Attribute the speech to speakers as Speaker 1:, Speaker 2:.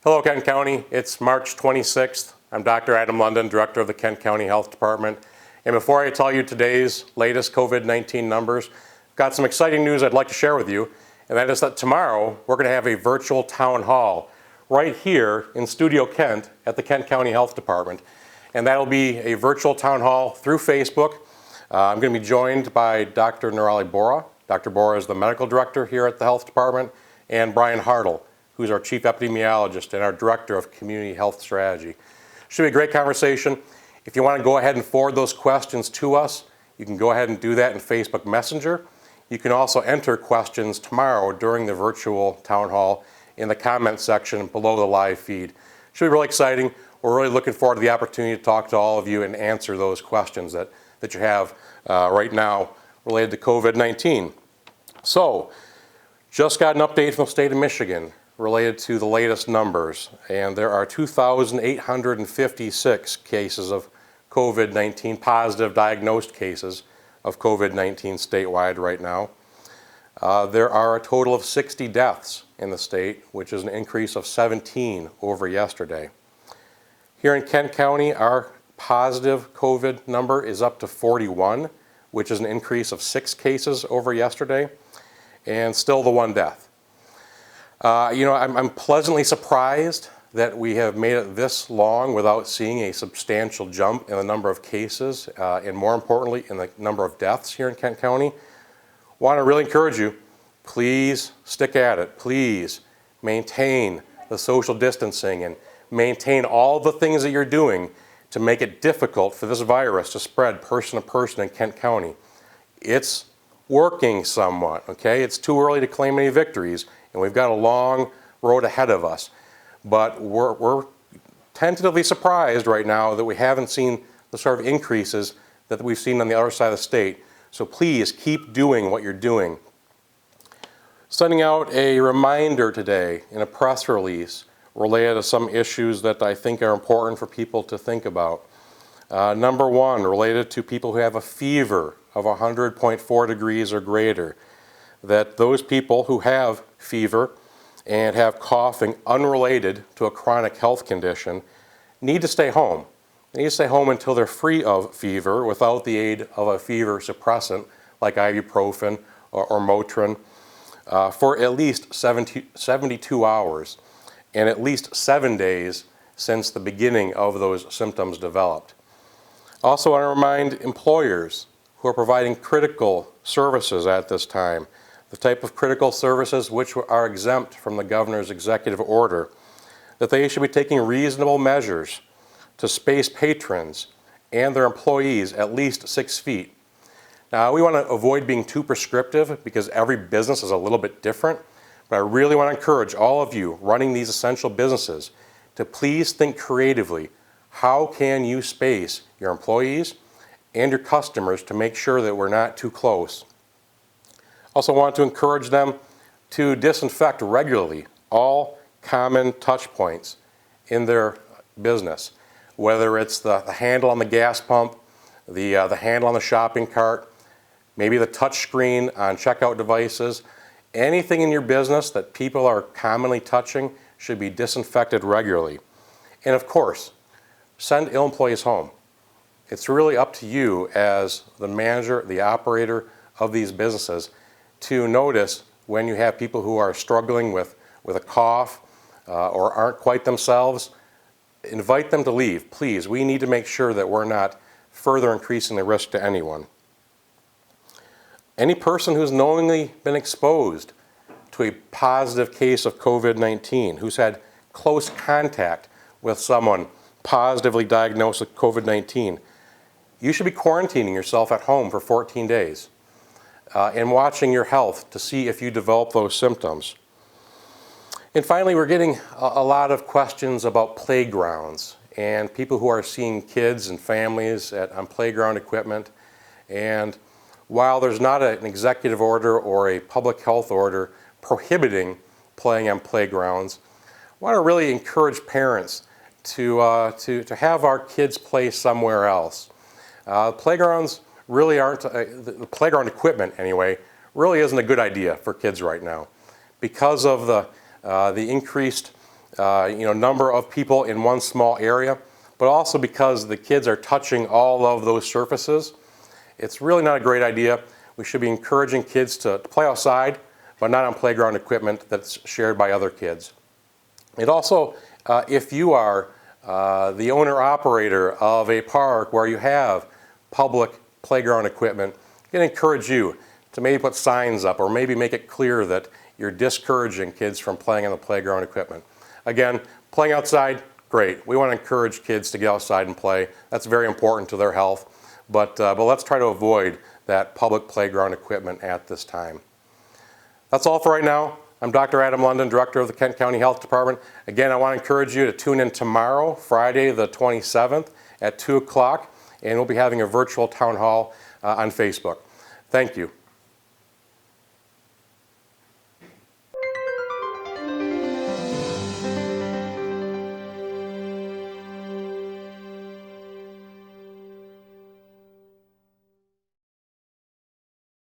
Speaker 1: Hello, Kent County. It's March 26th. I'm Dr. Adam London, Director of the Kent County Health Department. And before I tell you today's latest COVID-19 numbers, I've got some exciting news I'd like to share with you. And that is that tomorrow we're going to have a virtual town hall right here in Studio Kent at the Kent County Health Department. And that'll be a virtual town hall through Facebook. I'm going to be joined by Dr. Nurali Bora. Dr. Bora is the medical director here at the Health Department, and Brian Hartle, who's our chief epidemiologist and our director of community health strategy. Should be a great conversation. If you want to go ahead and forward those questions to us, you can go ahead and do that in Facebook Messenger. You can also enter questions tomorrow during the virtual town hall in the comment section below the live feed. Should be really exciting. We're really looking forward to the opportunity to talk to all of you and answer those questions that you have right now related to COVID-19. So, just got an update from the state of Michigan related to the latest numbers, and there are 2,856 cases of COVID-19, positive diagnosed cases of COVID-19 statewide right now. There are a total of 60 deaths in the state, which is an increase of 17 over yesterday. Here in Kent County, our positive COVID number is up to 41, which is an increase of 6 cases over yesterday, and still the 1 death. I'm pleasantly surprised that we have made it this long without seeing a substantial jump in the number of cases and, more importantly, in the number of deaths here in Kent County. Want to really encourage you, please stick at it. Please maintain the social distancing and maintain all the things that you're doing to make it difficult for this virus to spread person to person in Kent County. It's working somewhat, okay? It's too early to claim any victories, and we've got a long road ahead of us. But we're tentatively surprised right now that we haven't seen the sort of increases that we've seen on the other side of the state. So please keep doing what you're doing. Sending out a reminder today in a press release related to some issues that I think are important for people to think about. Number one, related to people who have a fever of 100.4 degrees or greater, that those people who have fever and have coughing unrelated to a chronic health condition need to stay home. They need to stay home until they're free of fever without the aid of a fever suppressant like ibuprofen or Motrin for at least 72 hours and at least 7 days since the beginning of those symptoms developed. Also want to remind employers who are providing critical services at this time, the type of critical services which are exempt from the governor's executive order, that they should be taking reasonable measures to space patrons and their employees at least 6 feet. Now, we want to avoid being too prescriptive because every business is a little bit different, but I really want to encourage all of you running these essential businesses to please think creatively. How can you space your employees and your customers to make sure that we're not too close? Also want to encourage them to disinfect regularly all common touch points in their business, whether it's the handle on the gas pump, the handle on the shopping cart, maybe the touch screen on checkout devices. Anything in your business that people are commonly touching should be disinfected regularly. And of course, send ill employees home. It's really up to you as the manager, the operator of these businesses to notice when you have people who are struggling with a cough or aren't quite themselves. Invite them to leave, please. We need to make sure that we're not further increasing the risk to anyone. Any person who's knowingly been exposed to a positive case of COVID-19, who's had close contact with someone positively diagnosed with COVID-19, you should be quarantining yourself at home for 14 days and watching your health to see if you develop those symptoms. And finally, we're getting a lot of questions about playgrounds and people who are seeing kids and families on playground equipment. And while there's not an executive order or a public health order prohibiting playing on playgrounds, I want to really encourage parents to have our kids play somewhere else. Playgrounds really aren't, the playground equipment anyway, really isn't a good idea for kids right now because of the increased number of people in one small area, but also because the kids are touching all of those surfaces. It's really not a great idea. We should be encouraging kids to play outside, but not on playground equipment that's shared by other kids. It also, if you are the owner-operator of a park where you have public playground equipment, I'm going to encourage you to maybe put signs up or maybe make it clear that you're discouraging kids from playing on the playground equipment. Again, playing outside, great. We want to encourage kids to get outside and play. That's very important to their health. But let's try to avoid that public playground equipment at this time. That's all for right now. I'm Dr. Adam London, Director of the Kent County Health Department. Again, I want to encourage you to tune in tomorrow, Friday the 27th at 2 o'clock, and we'll be having a virtual town hall on Facebook. Thank you.